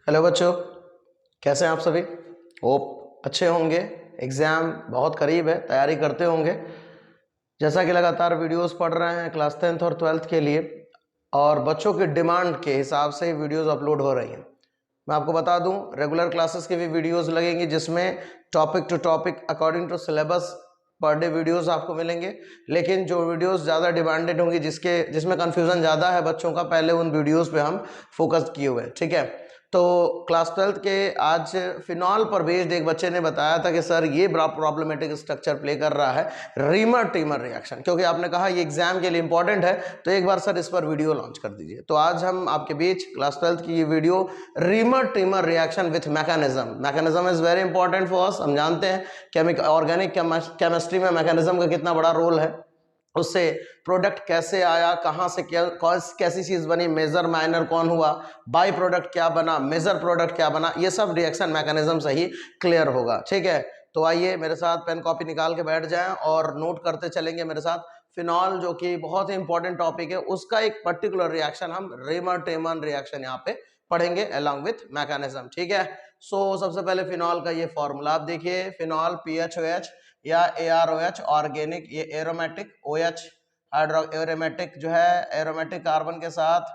Hello बच्चों, कैसे हैं आप सभी। होप अच्छे होंगे। एग्ज़ाम बहुत करीब है, तैयारी करते होंगे। जैसा कि लगातार वीडियोस पढ़ रहे हैं क्लास 10th और 12th के लिए, और बच्चों की डिमांड के हिसाब से वीडियोस अपलोड हो रही हैं। मैं आपको बता दूं, रेगुलर क्लासेस की भी वीडियोस लगेंगी जिसमें topic to topic according to syllabus per day videos आपको मिलेंगे। लेकिन जो वीडियोस ज़्यादा डिमांडेड होंगी, जिसमें कन्फ्यूज़न ज़्यादा है बच्चों का, पहले उन वीडियोस पे हम फोकस किए हुए हैं। ठीक है, तो क्लास 12th के आज फिनॉल पर बेस्ड एक बच्चे ने बताया था कि सर ये बड़ा प्रॉब्लमेटिक स्ट्रक्चर प्ले कर रहा है, रीमर टीमर रिएक्शन। क्योंकि आपने कहा ये एग्जाम के लिए इंपॉर्टेंट है, तो एक बार सर इस पर वीडियो लॉन्च कर दीजिए। तो आज हम आपके बीच क्लास 12th की ये video, reamer teamer reaction with mechanism. Mechanism is very important for us. हम जानते हैं ऑर्गेनिक केमिस्ट्री में मैकेनिज्म का कितना बड़ा रोल है। उससे प्रोडक्ट कैसे आया, कहाँ से क्या कैसी चीज बनी, मेजर माइनर कौन हुआ, बाई प्रोडक्ट क्या बना, मेजर प्रोडक्ट क्या बना, ये सब रिएक्शन मैकेनिज्म से ही क्लियर होगा। ठीक है, तो आइए मेरे साथ पेन कॉपी निकाल के बैठ जाएं और नोट करते चलेंगे मेरे साथ। फिनॉल जो कि बहुत ही इंपॉर्टेंट टॉपिक है, उसका एक पर्टिकुलर रिएक्शन हम रीमर टेमन रिएक्शन यहाँ पे पढ़ेंगे अलॉन्ग विथ मैकेनिज्म। ठीक है, सो सबसे पहले फिनॉल का ये फॉर्मूला आप देखिए। फिनॉल PHOH या AROH ऑर्गेनिक, ये एरोमेटिक, OH हाइड्रो एरोमेटिक जो है, एरोमेटिक कार्बन के साथ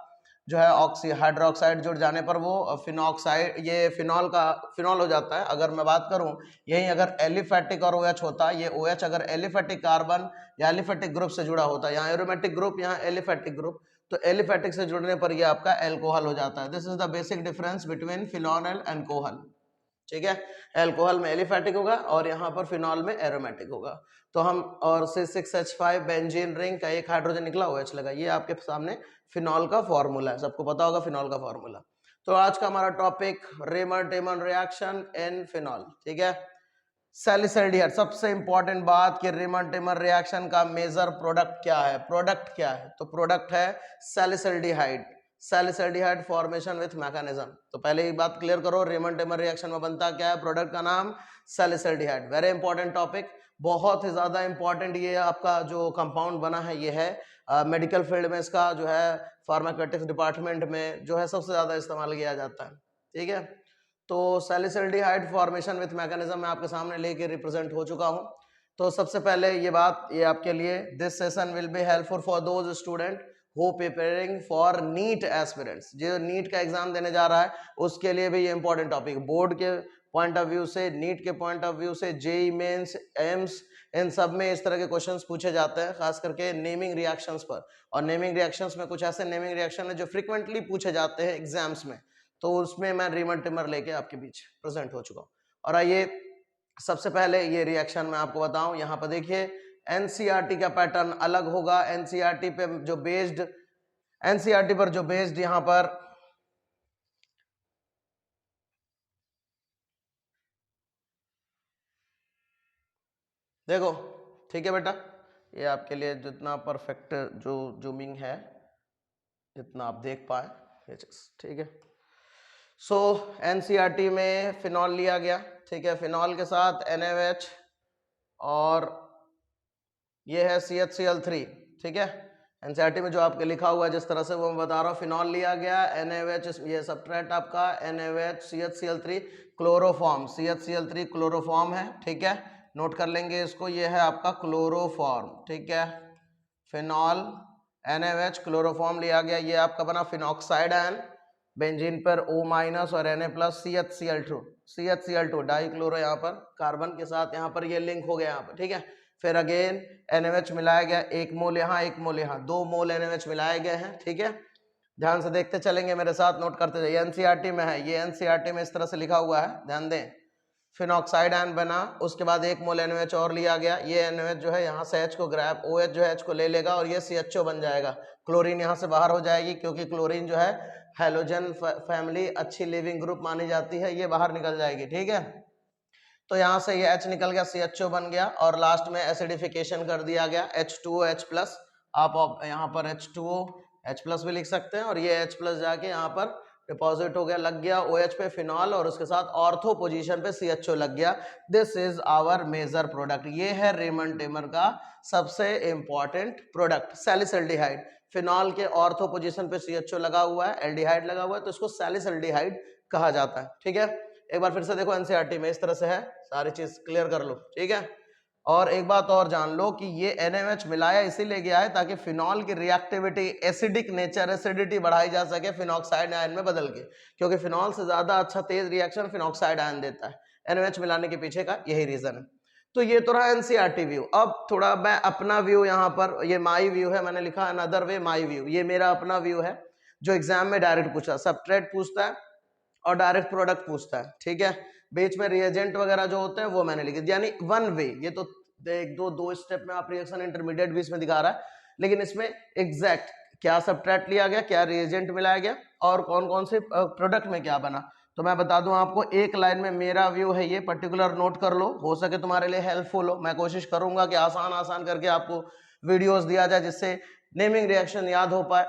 जो है ऑक्सी हाइड्रोक्साइड जुड़ जाने पर वो फिनॉक्साइड, ये फिनॉल का फिनॉल हो जाता है। अगर मैं बात करूं, यही अगर एलिफेटिक और OH होता, ये OH अगर एलिफेटिक कार्बन या एलिफेटिक ग्रुप से जुड़ा होता, यहाँ एरोमेटिक ग्रुप, यहाँ एलिफेटिक ग्रुप, तो एलिफेटिक से जुड़ने पर ये आपका एल्कोहल हो जाता है। This is the basic difference between phenol and alcohol. ठीक है, एल्कोहल में एलिफेटिक होगा और यहाँ पर फिनॉल में एरोमेटिक होगा। तो हम और C6H5 बेंजीन रिंग का एक हाइड्रोजन निकला, OH लगा। ये आपके सामने फिनॉल का फॉर्मूला है, सबको पता होगा फिनॉल का फॉर्मूला। तो आज का हमारा topic Reimer Tiemann reaction in phenol. ठीक है, सैलिसल्डिहाइड। सबसे इंपॉर्टेंट बात कि रीमर टेमन रिएक्शन का मेजर प्रोडक्ट क्या है, प्रोडक्ट क्या है, तो प्रोडक्ट है salicylaldehyde. Salicylaldehyde formation with mechanism. तो पहले ही बात क्लियर करो, रीमन टेमन रिएक्शन में बनता क्या है, प्रोडक्ट का नाम सैलिसल्डिहाइड। वेरी इंपॉर्टेंट टॉपिक, बहुत ही ज्यादा इंपॉर्टेंट ये आपका जो कंपाउंड बना है, ये है मेडिकल फील्ड में इसका जो है फार्माकोटिक्स डिपार्टमेंट में जो है सबसे ज्यादा इस्तेमाल किया जाता है। ठीक है, तो सैलिसल्डिहाइड फॉर्मेशन विथ मैकेनिज्म मैं आपके सामने लेके रिप्रेजेंट हो चुका हूं। तो सबसे पहले ये बात, ये आपके लिए, this session will be helpful for those student who preparing for NEET aspirants. जो नीट का एग्जाम देने जा रहा है उसके लिए भी ये इंपॉर्टेंट टॉपिक, बोर्ड के पॉइंट ऑफ व्यू से, नीट के पॉइंट ऑफ व्यू से, जेई मेंस, एम्स, इन सब में इस तरह के क्वेश्चंस पूछे जाते हैं, खास करके नेमिंग रिएक्शंस पर। और नेमिंग रिएक्शंस में कुछ ऐसे नेमिंग रिएक्शन है जो फ्रीक्वेंटली पूछे जाते हैं एग्जाम्स में, तो उसमें मैं रीमर टिमर लेके आपके बीच प्रेजेंट हो चुका हूँ। और आइए सबसे पहले ये रिएक्शन मैं आपको बताऊं। यहाँ पर देखिए, एनसीईआरटी का पैटर्न अलग होगा। एनसीईआरटी पे जो बेस्ड, एनसीईआरटी पर जो बेस्ड यहाँ पर देखो, ठीक है बेटा, ये आपके लिए जितना परफेक्ट जो जूमिंग है, जितना आप देख पाए, ठीक है। सो एनसीईआरटी में फिनॉल लिया गया। ठीक है, फिनॉल के साथ NaOH और ये है CHCl3। ठीक है, एनसीईआरटी में जो आपके लिखा हुआ है जिस तरह से वो मैं बता रहा हूँ, फिनॉल लिया गया, NaOH, ये सब्सट्रेट आपका NaOH, CHCl3 chloroform, CHCl3 chloroform है। ठीक है, नोट कर लेंगे इसको, ये है आपका क्लोरोफॉर्म। ठीक है, फिनॉल NaOH क्लोरोफॉर्म लिया गया, ये आपका बना फिनॉक्साइड आयन, बेंजीन पर O- और Na+ CHCl2 डाई क्लोरो, यहाँ पर कार्बन के साथ यहाँ पर ये लिंक हो गया यहाँ पर। ठीक है, फिर अगेन NaOH मिलाया गया, 1 मोल यहाँ 1 मोल यहाँ, 2 मोल NaOH मिलाए गए हैं। ठीक है, ध्यान से देखते चलेंगे मेरे साथ, नोट करते जाइए। एनसीईआरटी में है, ये एनसीईआरटी में इस तरह से लिखा हुआ है, ध्यान दें। फिनॉक्साइड आयन बना, उसके बाद 1 मोल NaOH और लिया गया, ये NaOH जो है यहाँ से H को ग्रैब, OH जो है H को ले लेगा और ये CHO बन जाएगा। क्लोरीन यहाँ से बाहर हो जाएगी, क्योंकि क्लोरीन जो है हैलोजन फैमिली अच्छी लिविंग ग्रुप मानी जाती है, ये बाहर निकल जाएगी। ठीक है, तो यहाँ से ये H निकल गया, CHO बन गया, और लास्ट में एसिडिफिकेशन कर दिया गया, H2OH+। आप यहाँ पर H2OH+ भी लिख सकते हैं, और ये H+ जाके यहाँ पर डिपॉजिट हो गया, लग गया OH पे फिनॉल, और उसके साथ ऑर्थो पोजीशन पे CHO लग गया। This is our major product. ये है रीमन टेमर का सबसे इंपॉर्टेंट प्रोडक्ट, सैलिसल्डिहाइड। फिनॉल के ऑर्थो पोजीशन पे CHO लगा हुआ है, एल्डिहाइड लगा हुआ है, तो इसको सैलिसल्डिहाइड कहा जाता है। ठीक है, एक बार फिर से देखो एनसीईआरटी में इस तरह से है, सारी चीज क्लियर कर लो। ठीक है, और एक बात और जान लो कि ये NaOH मिलाया इसीलिए गया है ताकि फिनॉल की रिएक्टिविटी, एसिडिक नेचर, एसिडिटी बढ़ाई जा सके फिनॉक्साइड आयन में बदल के, क्योंकि फिनॉल से ज्यादा अच्छा तेज रिएक्शन फिनॉक्साइड आयन देता है। NaOH मिलाने के पीछे का यही रीजन है। तो ये तो रहा एनसीईआरटी व्यू। अब थोड़ा मैं अपना व्यू यहाँ पर, ये माई व्यू है, मैंने लिखा अनदर वे माई व्यू, ये मेरा अपना व्यू है जो एग्जाम में डायरेक्ट पूछा, सब्ट्रैक्ट पूछता है और डायरेक्ट प्रोडक्ट पूछता है। ठीक है, बीच में रिएजेंट वगैरह जो होते हैं वो मैंने लिखे, यानी वन वे। ये तो दो स्टेप में आप रिएक्शन इंटरमीडिएट भी इसमें दिखा रहा है, लेकिन इसमें एग्जैक्ट क्या सब्ट्रैक्ट लिया गया, क्या रिएजेंट मिलाया गया और कौन कौन से प्रोडक्ट में क्या बना। तो मैं बता दूं आपको, एक लाइन में मेरा व्यू है, ये पर्टिकुलर नोट कर लो, हो सके तुम्हारे लिए हेल्पफुल हो। मैं कोशिश करूंगा कि आसान आसान करके आपको वीडियोस दिया जाए जिससे नेमिंग रिएक्शन याद हो पाए।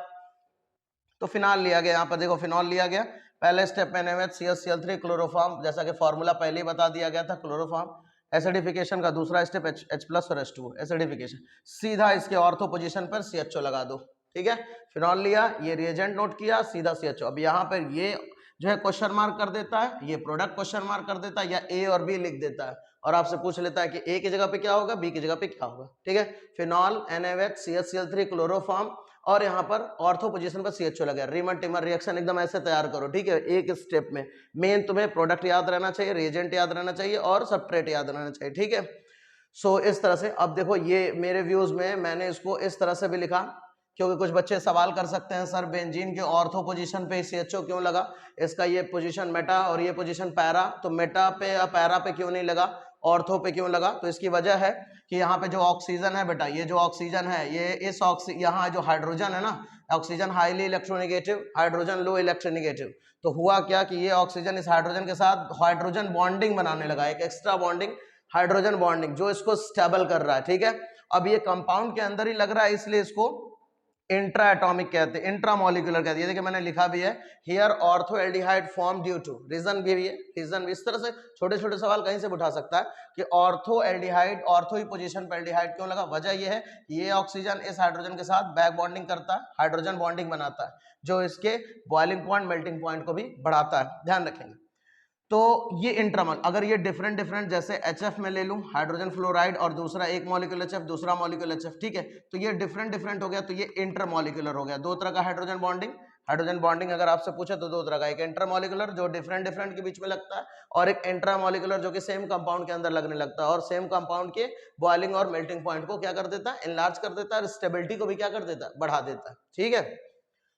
तो फिनॉल लिया गया, यहाँ पर देखो फिनॉल लिया गया, पहले स्टेप में NaOH CH3 क्लोरोफॉर्म, जैसा कि फॉर्मूला पहले ही बता दिया गया था, क्लोरोफॉर्म। एसिडिफिकेशन का दूसरा स्टेप H+ और H2 एसिडिफिकेशन, सीधा इसके ऑर्थो पोजीशन पर CHO लगा दो। ठीक है, फिनॉल लिया, ये रिएजेंट नोट किया, सीधा CHO। अब यहाँ पर ये जो है क्वेश्चन मार्क कर देता है, ये प्रोडक्ट क्वेश्चन मार्क कर देता है, या A और B लिख देता है और आपसे पूछ लेता है कि A की जगह पे क्या होगा, B की जगह पे क्या होगा। ठीक है, फिनॉल, NaOH CH3 क्लोरोफॉर्म और यहाँ पर ऑर्थो पोजीशन पर CHO लगा। रीमर टिमर रिएक्शन एकदम ऐसे तैयार करो। ठीक है, एक स्टेप में मेन तुम्हें प्रोडक्ट याद रहना चाहिए, रिएजेंट याद रहना चाहिए और सब्ट्रेट याद रहना चाहिए। ठीक है, सो इस तरह से। अब देखो ये मेरे व्यूज में मैंने इसको इस तरह से भी लिखा, क्योंकि कुछ बच्चे सवाल कर सकते हैं सर बेंजीन के ऑर्थो पोजीशन पे CHO क्यों लगा, इसका ये पोजीशन मेटा और ये पोजीशन पैरा, तो मेटा पे या पैरा पे क्यों नहीं लगा, ऑर्थो पे क्यों लगा। तो इसकी वजह है कि यहाँ पे जो ऑक्सीजन है बेटा, ये जो ऑक्सीजन है, ये इस यहाँ जो हाइड्रोजन है ना, ऑक्सीजन हाईली इलेक्ट्रोनेगेटिव, हाइड्रोजन लो इलेक्ट्रोनेगेटिव। तो हुआ क्या कि ये ऑक्सीजन इस हाइड्रोजन के साथ हाइड्रोजन बॉन्डिंग बनाने लगा, एक एक्स्ट्रा बॉन्डिंग, हाइड्रोजन बॉन्डिंग, जो इसको स्टेबल कर रहा है। ठीक है, अब ये कंपाउंड के अंदर ही लग रहा है, इसलिए इसको इंट्रा एटॉमिक कहते हैं, इंट्रा मॉलिक्यूलर कहते हैं। देखिए मैंने लिखा भी है, here ortho aldehyde form due to, reason भी है, रीजन भी। इस तरह से छोटे छोटे सवाल कहीं से भी उठा सकता है कि ऑर्थो एल्डिहाइड, ऑर्थो ही पोजीशन पर एल्डिहाइड क्यों लगा। वजह यह है कि ये ऑक्सीजन इस हाइड्रोजन के साथ बैक बॉन्डिंग करता है, हाइड्रोजन बॉन्डिंग बनाता है, जो इसके बॉइलिंग पॉइंट, मेल्टिंग पॉइंट को भी बढ़ाता है, ध्यान रखेंगे। तो ये इंट्रामॉल, अगर ये डिफरेंट जैसे HF में ले लूं, हाइड्रोजन फ्लोराइड, और दूसरा एक मॉलिक्यूल HF, दूसरा मॉलिक्यूल HF, ठीक है, तो ये डिफरेंट हो गया, तो ये इंटरमॉलिक्यूलर हो गया। दो तरह का हाइड्रोजन बॉन्डिंग अगर आपसे पूछे तो दो तरह का, एक इंटरमॉलिक्यूलर जो डिफरेंट के बीच में लगता है, और एक इंट्रामॉलिक्यूलर जो कि सेम कंपाउंड के अंदर लगने लगता है, और सेम कंपाउंड के बॉइलिंग और मेल्टिंग पॉइंट को क्या कर देता है, इनलार्ज कर देता है, और स्टेबिलिटी को भी क्या कर देता है, बढ़ा देता है। ठीक है,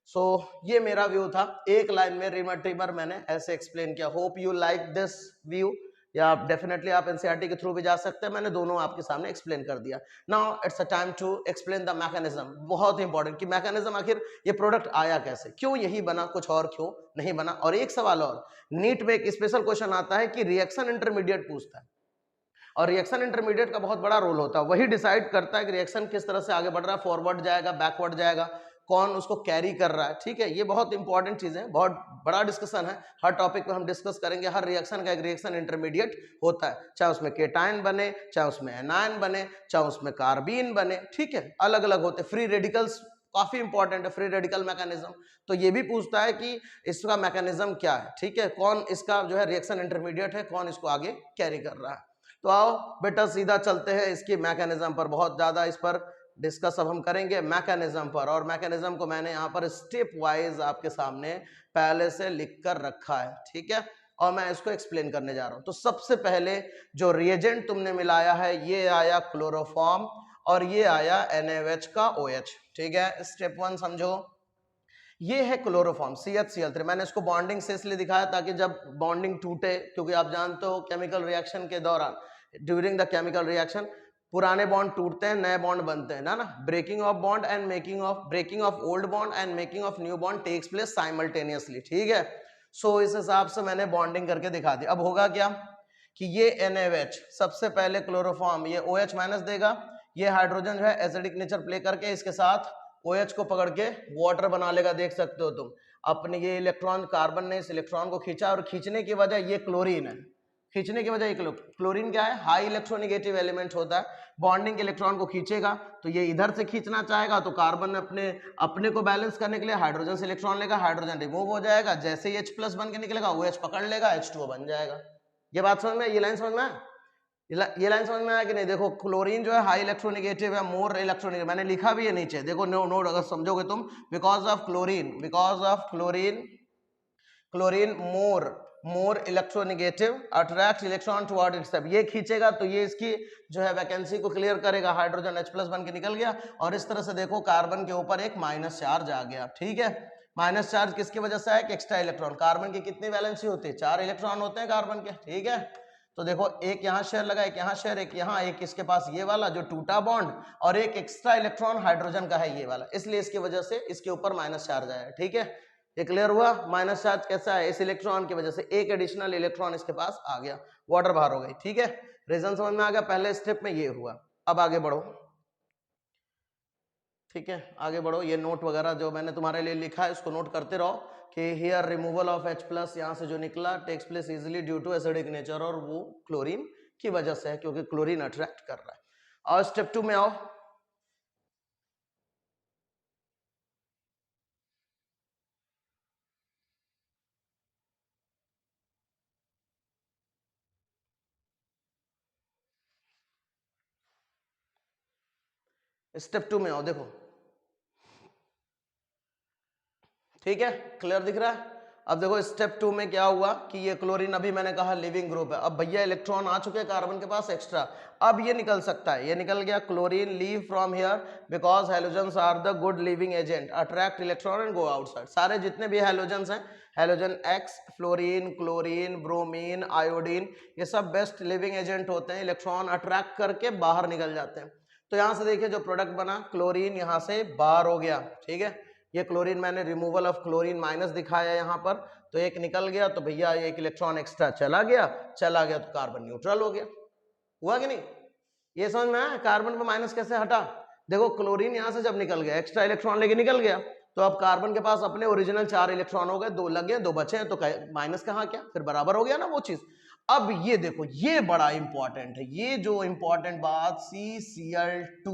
सो ये मेरा व्यू था, एक लाइन में रीमर टिमर मैंने ऐसे एक्सप्लेन किया। Hope you like this view, या डेफिनेटली आप एनसीईआरटी के थ्रू भी जा सकते हैं, मैंने दोनों आपके सामने एक्सप्लेन कर दिया। Now it's a time to explain the mechanism. बहुत इंपॉर्टेंट कि मैकेनिज्म, आखिर ये प्रोडक्ट आया कैसे, क्यों यही बना, कुछ और क्यों नहीं बना। और एक सवाल और, नीट में एक स्पेशल क्वेश्चन आता है कि रिएक्शन इंटरमीडिएट पूछता है, और रिएक्शन इंटरमीडिएट का बहुत बड़ा रोल होता है, वही डिसाइड करता है कि रिएक्शन किस तरह से आगे बढ़ रहा है, फॉरवर्ड जाएगा, बैकवर्ड जाएगा, कौन उसको कैरी कर रहा है। ठीक है, ये बहुत इंपॉर्टेंट चीज है, बहुत बड़ा डिस्कशन है, हर टॉपिक पे हम डिस्कस करेंगे। हर रिएक्शन का एक रिएक्शन इंटरमीडिएट होता है, चाहे उसमें केटायन बने, चाहे उसमें एनायन बने, चाहे उसमें कार्बीन बने। ठीक है, अलग अलग होते हैं। फ्री रेडिकल्स काफी इंपॉर्टेंट है, फ्री रेडिकल मैकेनिज्म, तो ये भी पूछता है कि इसका मैकेनिज्म क्या है। ठीक है, कौन इसका जो है रिएक्शन इंटरमीडिएट है, कौन इसको आगे कैरी कर रहा है। तो आओ बेटा सीधा चलते हैं इसकी मैकेनिज्म पर, बहुत ज्यादा इस पर डिस्कस अब हम करेंगे मैकेनिज्म पर। और मैकेनिज्म को मैंने यहाँ पर स्टेप वाइज आपके सामने पहले से लिख कर रखा है। ठीक है, और मैं इसको एक्सप्लेन करने जा रहा हूँ। तो सबसे पहले जो रिएजेंट तुमने मिलाया है, ये आया क्लोरोफॉर्म और ये आया NaOH का OH। ठीक है, स्टेप 1 समझो, ये है क्लोरोफॉर्म CH3। मैंने इसको बॉन्डिंग से इसलिए दिखाया ताकि जब बॉन्डिंग टूटे, क्योंकि आप जानते हो केमिकल रिएक्शन के दौरान, ड्यूरिंग द केमिकल रिएक्शन, पुराने बॉन्ड टूटते हैं, नए बॉन्ड बनते हैं ना, breaking of bond and breaking of old bond and making of new bond takes place simultaneously. ठीक है, सो इस हिसाब से मैंने बॉन्डिंग करके दिखा दी। अब होगा क्या कि ये NaOH सबसे पहले क्लोरोफॉर्म, ये OH माइनस देगा, ये हाइड्रोजन जो है एसिडिक नेचर प्ले करके इसके साथ OH को पकड़ के वाटर बना लेगा। देख सकते हो तुम अपने, ये इलेक्ट्रॉन, कार्बन ने इस इलेक्ट्रॉन को खींचा, और खींचने की वजह ये क्लोरीन है, खींचने की वजह क्लोरीन क्या है, हाई इलेक्ट्रोनेगेटिव एलिमेंट होता है, बॉन्डिंग के इलेक्ट्रॉन को खींचेगा तो ये इधर से खींचना चाहेगा तो कार्बन अपने को बैलेंस करने के लिए हाइड्रोजन से इलेक्ट्रॉन लेगा, हाइड्रोजन रिमूव हो जाएगा, जैसे ही H+ बन के निकलेगा OH पकड़ लेगा, H2O बन जाएगा। ये बात समझ में, ये लाइन समझ में है, ये लाइन समझ में आया कि नहीं? देखो क्लोरीन जो है हाई इलेक्ट्रोनेगेटिव है, मोर इलेक्ट्रोनेगेटिव, मैंने लिखा भी है नीचे, देखो नोट अगर समझोगे तुम, because of chlorine more electronegative attract electron toward itself, ये खींचेगा तो ये इसकी जो है वैकेंसी को क्लियर करेगा, हाइड्रोजन H+ बन के निकल गया, और इस तरह से देखो कार्बन के ऊपर एक माइनस चार्ज आ गया। ठीक है, माइनस चार्ज किसकी वजह से है? Extra electron. कार्बन की कितनी वैलेंसी होती है? 4 इलेक्ट्रॉन होते हैं कार्बन के। ठीक है, तो देखो एक यहाँ शेयर लगा, एक यहाँ शेयर, एक यहाँ, एक इसके पास ये वाला जो टूटा बॉन्ड, और एक एक्स्ट्रा इलेक्ट्रॉन हाइड्रोजन का है ये वाला, इसलिए इसकी वजह से इसके ऊपर माइनस चार्ज आया। ठीक है, ये क्लियर हुआ? माइनस चार्ज कैसा है? इस इलेक्ट्रॉन की वजह से एक एडिशनल इलेक्ट्रॉन इसके पास आ गया, वाटर बाहर हो गई। ठीक है, रीजन समझ में आ गया? पहले स्टेप में ये हुआ। अब आगे बढ़ो। ठीक है, आगे बढ़ो, ये नोट वगैरह जो मैंने तुम्हारे लिए लिखा है उसको नोट करते रहो कि हियर रिमूवल ऑफ H+ यहाँ से जो निकला takes place easily due to acidic nature, और वो क्लोरीन की वजह से है क्योंकि क्लोरीन अट्रैक्ट कर रहा है। और स्टेप 2 में आओ। स्टेप 2 में आओ, देखो ठीक है, क्लियर दिख रहा है? अब देखो स्टेप 2 में क्या हुआ कि ये क्लोरीन अभी मैंने कहा लिविंग ग्रुप है, अब भैया इलेक्ट्रॉन आ चुके हैं कार्बन के पास एक्स्ट्रा, अब ये निकल सकता है, ये निकल गया chlorine leave from here because halogens are the good leaving agent attract electron and go outside. सारे जितने भी हैलोजेंस हैं, halogen X, fluorine, chlorine, bromine, iodine, ये सब बेस्ट लिविंग एजेंट होते हैं, इलेक्ट्रॉन अट्रैक्ट करके बाहर निकल जाते हैं। तो यहां से देखिए जो प्रोडक्ट बना क्लोरीन यहां से बाहर हो गया। ठीक है, ये क्लोरीन मैंने रिमूवल ऑफ क्लोरीन माइनस दिखाया यहाँ पर, तो एक निकल गया तो भैया एक इलेक्ट्रॉन एक्स्ट्रा चला गया तो कार्बन न्यूट्रल हो गया। हुआ कि नहीं? ये समझ में आया कार्बन पर माइनस कैसे हटा? देखो क्लोरीन यहां से जब निकल गया एक्स्ट्रा इलेक्ट्रॉन लेके निकल गया, तो अब कार्बन के पास अपने ओरिजिनल 4 इलेक्ट्रॉन हो गए, 2 लग गए, 2 बचे हैं, तो माइनस कहाँ क्या, फिर बराबर हो गया ना वो चीज। अब ये देखो ये बड़ा इंपॉर्टेंट है, ये जो इंपॉर्टेंट बात CCl2,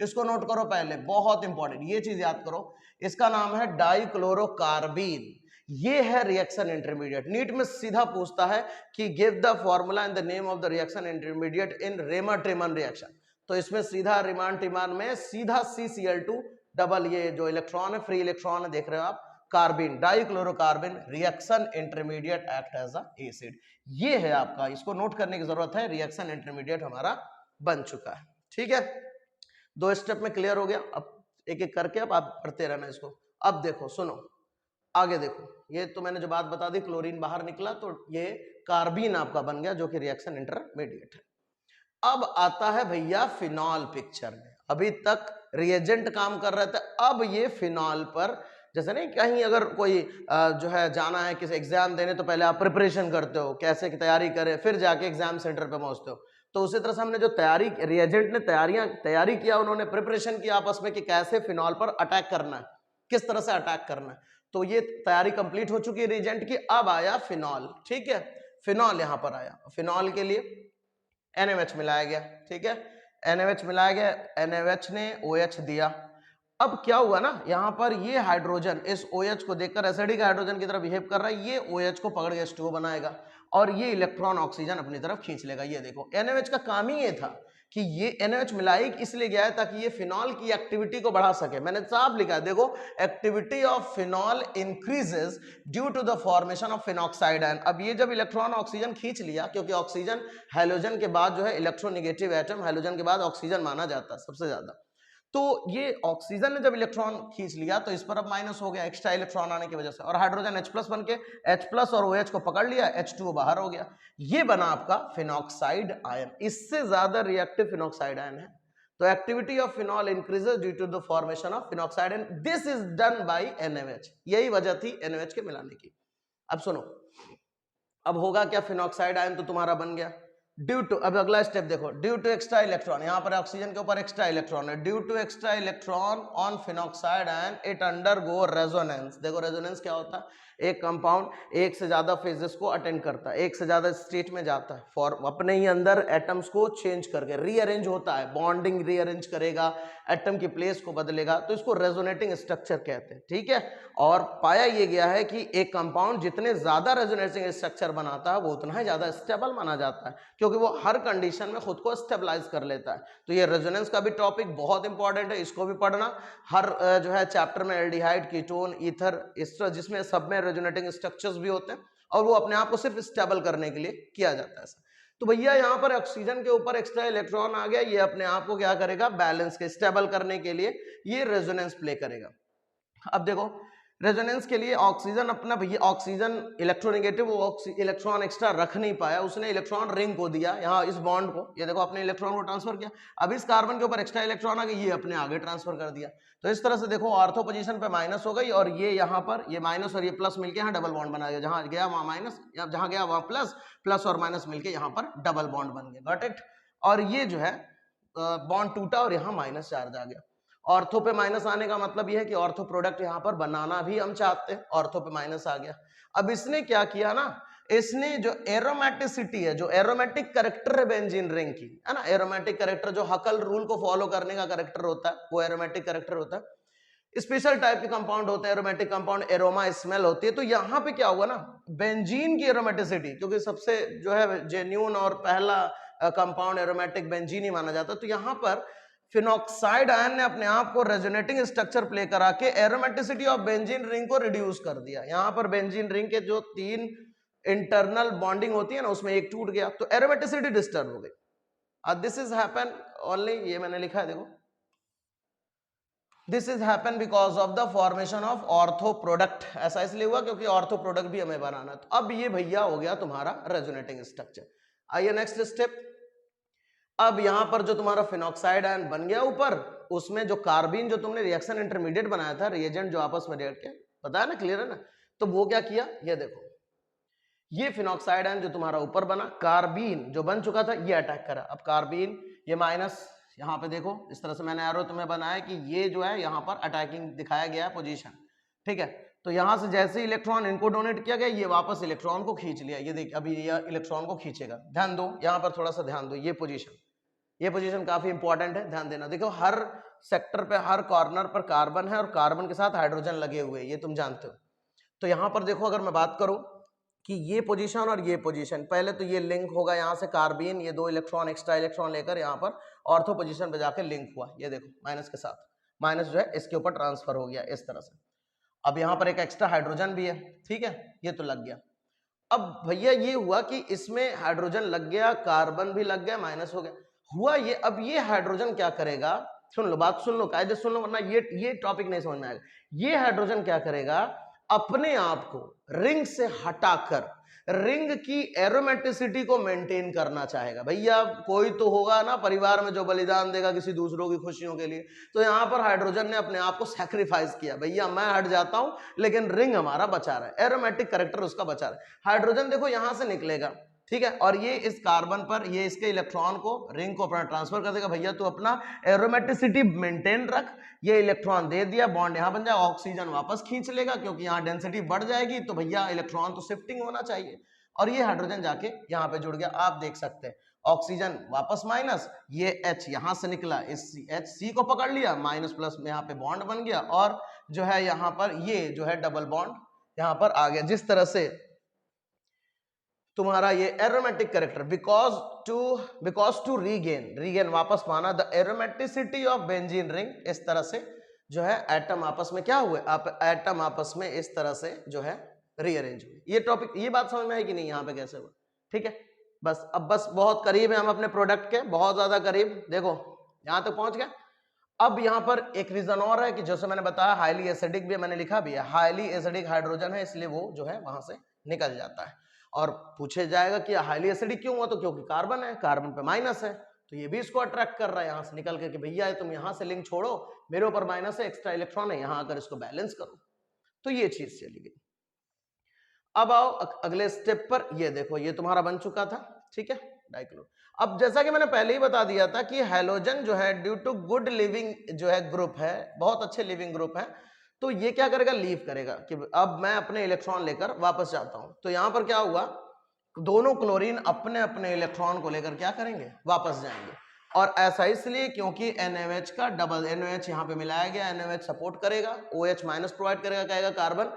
इसको नोट करो पहले, बहुत इंपॉर्टेंट, ये चीज याद करो, इसका नाम है डाइक्लोरोकार्बीन। ये है रिएक्शन इंटरमीडिएट। नीट में सीधा पूछता है कि give the formula and the name of the reaction intermediate in Reimer Tiemann reaction, तो इसमें सीधा रीमान-ट्रिमन में सीधा CCl2 डबल, ये जो इलेक्ट्रॉन है फ्री इलेक्ट्रॉन है देख रहे हो आप, carbene, dichlorocarbene reaction intermediate act as a acid. ये है आपका, इसको नोट करने की जरूरत है, रिएक्शन इंटरमीडिएट हमारा बन चुका है। ठीक है, 2 स्टेप में क्लियर हो गया। अब एक एक करके अब आप पढ़ते रहना इसको। अब देखो सुनो, आगे देखो, ये तो मैंने जो बात बता दी, क्लोरीन बाहर निकला तो ये कार्बीन आपका बन गया जो कि रिएक्शन इंटरमीडिएट है। अब आता है भैया फिनॉल पिक्चर में। अभी तक रिएजेंट काम कर रहे थे, अब ये फिनॉल पर, जैसे नहीं कहीं अगर कोई जो है जाना है किसी एग्जाम देने, तो पहले आप प्रिपरेशन करते हो कैसे की तैयारी करें, फिर जाके एग्जाम सेंटर पे पहुंचते हो, तो उसी तरह से हमने जो तैयारी, रिएजेंट ने तैयारी किया, उन्होंने प्रिपरेशन किया आपस में कि कैसे फिनॉल पर अटैक करना है, किस तरह से अटैक करना है, तो ये तैयारी कंप्लीट हो चुकी है रिएजेंट की। अब आया फिनॉल। ठीक है, फिनॉल यहां पर आया, फिनॉल के लिए NaOH मिलाया गया। ठीक है, NaOH मिलाया गया, NaOH ने OH दिया। अब क्या हुआ ना, यहां पर ये हाइड्रोजन इस OH को देखकर एसिडिक हाइड्रोजन की तरह बिहेव कर रहा है, ये OH को पकड़ के H2O बनाएगा और ये इलेक्ट्रॉन ऑक्सीजन अपनी तरफ खींच लेगा। ये देखो NaOH का काम ही ये था कि ये NaOH मिलाई इसलिए गया है ताकि ये फिनॉल की एक्टिविटी को बढ़ा सके। मैंने साफ लिखा है, देखो activity of phenol increases due to the formation of phenoxide ion. अब ये जब इलेक्ट्रॉन ऑक्सीजन खींच लिया, क्योंकि ऑक्सीजन हैलोजन के बाद जो है इलेक्ट्रोनेगेटिव एटम, हैलोजन के बाद ऑक्सीजन माना जाता है सबसे ज्यादा, तो ये ऑक्सीजन ने जब इलेक्ट्रॉन खींच लिया तो इस पर अब माइनस हो गया एक्स्ट्रा इलेक्ट्रॉन आने की वजह से, और हाइड्रोजन H+ बन के H+ और OH को पकड़ लिया, H2O बाहर हो गया, ये बना आपका फिनॉक्साइड आयन। इससे ज्यादा रिएक्टिव फिनॉक्साइड आयन है, तो activity of phenol increases due to the formation of phenoxide ion, this is done by NaOH। यही वजह थी NaOH के मिलाने की। अब सुनो, अब होगा क्या, फिनॉक्साइड आयन तो तुम्हारा बन गया, ड्यू टू, अब अगला स्टेप देखो, ड्यू टू एक्स्ट्रा इलेक्ट्रॉन, यहाँ पर ऑक्सीजन के ऊपर एक्स्ट्रा इलेक्ट्रॉन है, due to extra electron on phenoxide and it undergo resonance. देखो रेजोनेंस क्या होता है, एक कंपाउंड एक से ज्यादा फेजेस को अटेंड करता है, एक से ज्यादा स्टेट में जाता है, फॉर अपने ही अंदर एटम्स को चेंज करके रीअरेंज होता है, बॉन्डिंग रीअरेंज करेगा, एटम की प्लेस को बदलेगा, तो इसको रेजोनेटिंग स्ट्रक्चर कहते हैं, ठीक है। और पाया ये गया है कि एक कंपाउंड जितने ज्यादा रेजोनेटिंग स्ट्रक्चर बनाता है वो उतना ही ज्यादा स्टेबल माना जाता है, क्योंकि वो हर कंडीशन में खुद को स्टेबलाइज कर लेता है। तो ये रेजोनेंस का भी टॉपिक बहुत इंपॉर्टेंट है, इसको भी पढ़ना। हर जो है चैप्टर में एल्डिहाइड, कीटोन, ईथर, एस्टर, जिसमें सब में रेजोनेटिंग स्ट्रक्चर्स भी होते हैं और वो अपने आप को सिर्फ स्टेबल करने के लिए किया जाता है। तो भैया यहाँ पर ऑक्सीजन के ऊपर एक्स्ट्रा इलेक्ट्रॉन आ गया, ये अपने आप को क्या करेगा, बैलेंस के स्टेबल करने के लिए ये रेजोनेंस प्ले करेगा। अब देखो रेजोनेंस के लिए ऑक्सीजन अपना, भैया ऑक्सीजन इलेक्ट्रोनेगेटिव, वो इलेक्ट्रॉन एक्स्ट्रा रख नहीं पाया, उसने इलेक्ट्रॉन रिंग को दिया, यहाँ इस बॉन्ड को, ये देखो अपने इलेक्ट्रॉन को ट्रांसफर किया। अब इस कार्बन के ऊपर एक्स्ट्रा इलेक्ट्रॉन आ गया, ये अपने आगे ट्रांसफर कर दिया। तो इस तरह से देखो ऑर्थो पोजीशन पे माइनस हो गई और ये यहाँ पर ये माइनस और ये प्लस मिलके यहाँ डबल बॉन्ड बना गया, जहां गया वहां माइनस, जहां गया वहां प्लस, प्लस और माइनस मिलके यहाँ पर डबल बॉन्ड बन गया, गॉट इट। और ये जो है बॉन्ड टूटा और यहाँ माइनस चार्ज आ गया। ऑर्थो पे माइनस आने का मतलब यह है कि ऑर्थो प्रोडक्ट यहां पर बनाना भी हम चाहते हैं, ऑर्थो पे माइनस आ गया। अब इसने क्या किया ना, इसने जो एरोमेटिसिटी है, जो एरोमेटिक कैरेक्टर है बेंजीन रिंग की, है ना, एरोमेटिक कैरेक्टर जो हकल रूल को फॉलो करने का कैरेक्टर होता है, वो एरोमेटिक कैरेक्टर होता है। स्पेशल टाइप के कंपाउंड होते हैं एरोमेटिक कंपाउंड, एरोमा स्मेल होती है। तो यहाँ पे क्या हुआ ना, बेंजीन की एरोमेटिसिटी, क्योंकि सबसे जो है जेन्यून और पहला कंपाउंड एरोमेटिक बेंजीन ही माना जाता है, तो यहाँ पर फिनॉक्साइड आयन ने अपने आप को रेजोनेटिंग स्ट्रक्चर प्ले करा के एरोमेटिसिटी ऑफ बेंजीन रिंग को रिड्यूस कर दिया। यहां पर बेंजीन रिंग के जो 3 इंटरनल बॉन्डिंग होती है ना, उसमें एक टूट गया, तो एरोमेटिसिटी डिस्टर्ब हो गई। दिस इज हैपन ओनली, ये मैंने लिखा है देखो, this is happen because of the formation of ortho product. ऐसा इसलिए हुआ क्योंकि ऑर्थो प्रोडक्ट भी हमें बनाना। तो अब ये भैया हो गया तुम्हारा रेजोनेटिंग स्ट्रक्चर। आइए नेक्स्ट स्टेप। अब यहां पर जो तुम्हारा फिनॉक्साइड आयन बन गया ऊपर, उसमें जो कार्बिन जो तुमने रिएक्शन इंटरमीडिएट बनाया था, रिएजेंट जो आपस में रिएक्ट किया, पता है ना, क्लियर है ना, तो वो क्या किया, ये देखो, ये फिनॉक्साइड आयन जो तुम्हारा ऊपर बना, कार्बिन जो बन चुका था, ये अटैक करा। अब कार्बिन ये माइनस, यहां पे देखो इस तरह से मैंने एरो तुम्हें बनाया कि ये जो है यहां पर अटैकिंग दिखाया गया है पोजीशन, ठीक है। तो यहां से जैसे इलेक्ट्रॉन इनको डोनेट किया गया, ये वापस इलेक्ट्रॉन को खींच लिया, ये देखिए अभी ये इलेक्ट्रॉन को खींचेगा। ध्यान दो, यहां पर थोड़ा सा ध्यान दो, ये पोजीशन काफी इंपॉर्टेंट है, ध्यान देना। देखो हर सेक्टर पे, हर कॉर्नर पर कार्बन है और कार्बन के साथ हाइड्रोजन लगे हुए हैं, ये तुम जानते हो। तो यहां पर देखो, अगर मैं बात करूं कि ये पोजीशन और ये पोजीशन, पहले तो ये लिंक होगा यहां से कार्बिन, ये 2 इलेक्ट्रॉन एक्स्ट्रा इलेक्ट्रॉन लेकर यहां पर ऑर्थो पोजीशन पे जाकर लिंक हुआ, ये देखो माइनस के साथ, माइनस जो है इसके ऊपर ट्रांसफर हो गया इस तरह से। अब यहां पर एक एक्स्ट्रा हाइड्रोजन भी है, ठीक है, ये तो लग गया। अब भैया ये हुआ कि इसमें हाइड्रोजन लग गया, कार्बन भी लग गया, माइनस हो गया, हुआ ये। अब ये हाइड्रोजन क्या करेगा, सुन लो बात, सुन लो कायदे सुन लो, वरना ये टॉपिक नहीं समझ में आएगा। ये हाइड्रोजन क्या करेगा, अपने आप को रिंग से हटाकर रिंग की एरोमेटिसिटी को मेंटेन करना चाहेगा। भैया कोई तो होगा ना परिवार में जो बलिदान देगा किसी दूसरों की खुशियों के लिए, तो यहां पर हाइड्रोजन ने अपने आप को सैक्रिफाइस किया, भैया मैं हट जाता हूं लेकिन रिंग हमारा बचा रहा है, एरोमेटिक कैरेक्टर उसका बचा रहा है। हाइड्रोजन देखो यहां से निकलेगा, ठीक है, और ये इस कार्बन पर ये इसके इलेक्ट्रॉन को, रिंग को अपना ट्रांसफर कर देगा, भैया तू अपना एरोमेटिसिटी मेंटेन रख। ये इलेक्ट्रॉन दे दिया, बॉन्ड यहां बन जाए, ऑक्सीजन वापस खींच लेगा क्योंकि यहां डेंसिटी बढ़ जाएगी, तो भैया इलेक्ट्रॉन तो शिफ्टिंग होना चाहिए, और ये हाइड्रोजन जाके यहां पे जुड़ गया। आप देख सकते हैं ऑक्सीजन वापस माइनस, ये H यहां से निकला, इस HC को पकड़ लिया, माइनस प्लस में यहाँ पे बॉन्ड बन गया, और जो है यहाँ पर ये जो है डबल बॉन्ड यहां पर आ गया। जिस तरह से तुम्हारा ये aromatic character, because to regain वापस पाना the aromaticity of benzene ring, इस तरह से जो है एटम आपस में क्या हुए, एटम आपस में इस तरह से जो है रीअरेंज हुए। ये टॉपिक, ये बात समझ में आई कि नहीं यहाँ पे कैसे हुआ, ठीक है। बस अब बस बहुत करीब है हम अपने प्रोडक्ट के, बहुत ज्यादा करीब, देखो यहां तक पहुंच गए। अब यहां पर एक रीजन और है कि जैसे मैंने बताया हाईली एसिडिक भी, मैंने लिखा भी है, हाईली एसिडिक हाइड्रोजन है, इसलिए वो जो है वहां से निकल जाता है। और पूछे जाएगा कि हाईली एसिडिक क्यों हुआ, तो क्योंकि कार्बन है, कार्बन पे माइनस है, तो ये भी इसको अट्रैक्ट कर रहा है यहां से निकल करके, भैया तुम यहां से लिंक छोड़ो, मेरे ऊपर माइनस है, एक्स्ट्रा इलेक्ट्रॉन है, यहां आकर इसको बैलेंस करो, तो ये चीज चली गई। अब आओ अगले स्टेप पर, ये देखो ये तुम्हारा बन चुका था, ठीक है, डाइक्लोरो। अब जैसा कि मैंने पहले ही बता दिया था कि हैलोजन जो है ड्यू टू गुड लिविंग जो है ग्रुप है, बहुत अच्छे लिविंग ग्रुप है, तो ये क्या करेगा, लीव करेगा कि अब मैं अपने इलेक्ट्रॉन लेकर वापस जाता हूं। तो यहां पर क्या हुआ, दोनों क्लोरीन अपने अपने इलेक्ट्रॉन को लेकर क्या करेंगे, वापस जाएंगे। और ऐसा इसलिए क्योंकि NaOH का डबल NaOH यहाँ पे मिलाया गया, NaOH सपोर्ट करेगा, OH माइनस प्रोवाइड करेगा, कहेगा कार्बन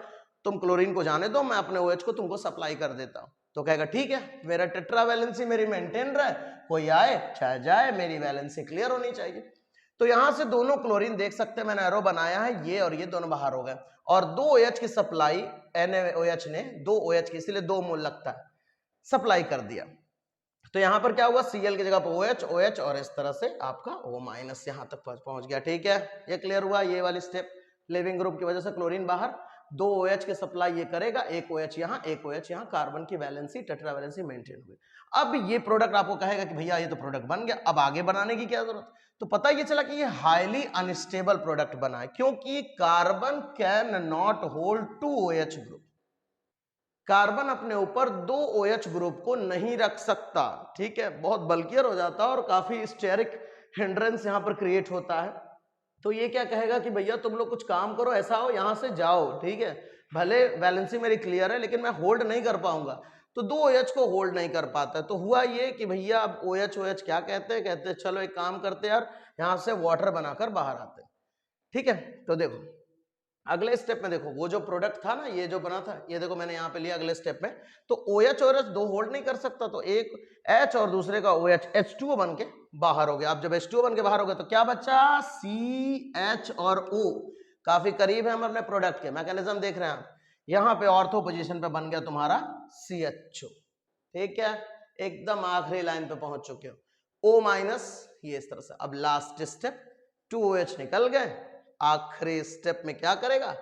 तुम क्लोरीन को जाने दो, मैं अपने OH को तुमको सप्लाई कर देता हूं। तो कहेगा ठीक है, मेरा टेट्रा वैलेंसी मेरी मेंटेन रहे, कोई आए चाहे जाए, मेरी वैलेंसी क्लियर होनी चाहिए। तो यहां से दोनों क्लोरीन देख सकते हैं, मैंने एरो बनाया है, ये और ये दोनों बाहर हो गए, और 2 OH की सप्लाई NaOH ने 2 OH की, इसलिए 2 मोल लगता है, सप्लाई कर दिया। तो यहां पर क्या हुआ, Cl की जगह पर OH, OH और इस तरह से आपका O माइनस यहां तक पहुंच गया। ठीक है, ये क्लियर हुआ, ये वाली स्टेप लिविंग ग्रुप की वजह से क्लोरीन बाहर, 2 OH की सप्लाई ये करेगा, एक OH यहां, एक OH यहां, कार्बन की वैलेंसी टेट्रा वैलेंसी मेंटेन हुई। अब ये प्रोडक्ट आपको कहेगा कि भैया ये तो प्रोडक्ट बन गया, अब आगे बनाने की क्या जरूरत। तो पता ये चला कि ये हाईली अनस्टेबल प्रोडक्ट बना है, क्योंकि carbon can not hold 2 OH group, carbon अपने ऊपर 2 OH ग्रुप को नहीं रख सकता। ठीक है, बहुत बल्कियर हो जाता है और काफी स्टेरिक हिंड्रेंस यहां पर क्रिएट होता है। तो ये क्या कहेगा कि भैया तुम लोग कुछ काम करो, ऐसा हो यहां से जाओ, ठीक है, भले वैलेंसी मेरी क्लियर है लेकिन मैं होल्ड नहीं कर पाऊंगा। तो 2 OH को होल्ड नहीं कर पाता। तो हुआ ये कि भैया अब OH क्या कहते हैं, कहते हैं चलो एक काम करते यार, यहां से वाटर बनाकर बाहर आते हैं। ठीक है, तो देखो अगले स्टेप में देखो, वो जो प्रोडक्ट था ना, ये जो बना था, ये देखो मैंने यहाँ पे लिया अगले स्टेप में। तो OH और H 2 होल्ड नहीं कर सकता, तो एक H और दूसरे का OH H2O बन के बाहर हो गया। अब जब H2O बन के बाहर हो गया तो क्या बचा, CH और O, काफी करीब है हम अपने प्रोडक्ट के। मैकेनिज्म देख रहे हैं आप, यहाँ पे ऑर्थो पोजीशन पे बन गया तुम्हारा CHO। ठीक है, एकदम आखिरी लाइन पे पहुंच चुके हो, O माइनस ये इस तरह से। अब लास्ट स्टेप, 2 OH निकल गए, आखिरी स्टेप में क्या करेगा,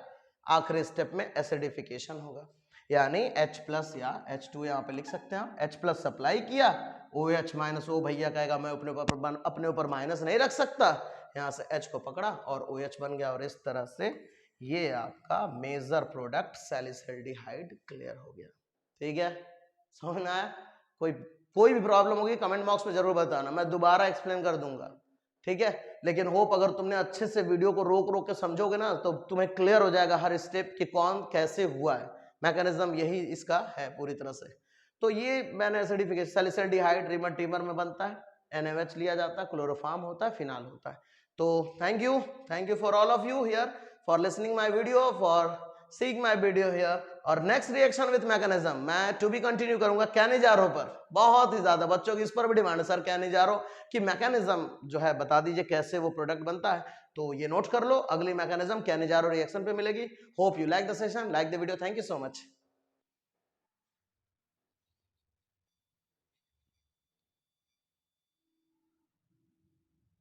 आखिरी स्टेप में एसिडिफिकेशन होगा, यानी H प्लस या H2 यहाँ पे लिख सकते हैं आप, H प्लस सप्लाई किया, OH माइनस, O भैया कहेगा मैं अपने ऊपर माइनस नहीं रख सकता, यहाँ से H को पकड़ा और OH बन गया, और इस तरह से ये आपका मेजर प्रोडक्ट सैलिसिल्डिहाइड क्लियर हो गया। ठीक है, समझ में आया? कोई भी प्रॉब्लम होगी कमेंट बॉक्स में जरूर बताना, मैं दोबारा एक्सप्लेन कर दूंगा। ठीक है, लेकिन होप अगर तुमने अच्छे से वीडियो को रोक रोक के समझोगे ना, तो तुम्हें क्लियर हो जाएगा हर स्टेप कि कौन कैसे हुआ है। मैकेनिज्म यही इसका है पूरी तरह से। तो ये मैंने एसिडिफिकेशन, सैलिसिल्डिहाइड रिमर टीमर में बनता है, NaOH लिया जाता है, क्लोरोफॉर्म होता है, फिनाल होता है। तो thank you for all of you here for listening my video, for seeing my video here. और नेक्स्ट रिएक्शन विद मैकेनिज्म मैं टू बी कंटिन्यू करूंगा कैनिजारो पर। बहुत ही ज्यादा बच्चों की इस पर भी डिमांड है, सर कैनिजारो की मैकेनिज्म जो है बता दीजिए कैसे वो प्रोडक्ट बनता है। तो ये नोट कर लो, अगली मैकेनिज्म कैनिजारो रिएक्शन पे मिलेगी। Hope you like the session, like the video. Thank you so much.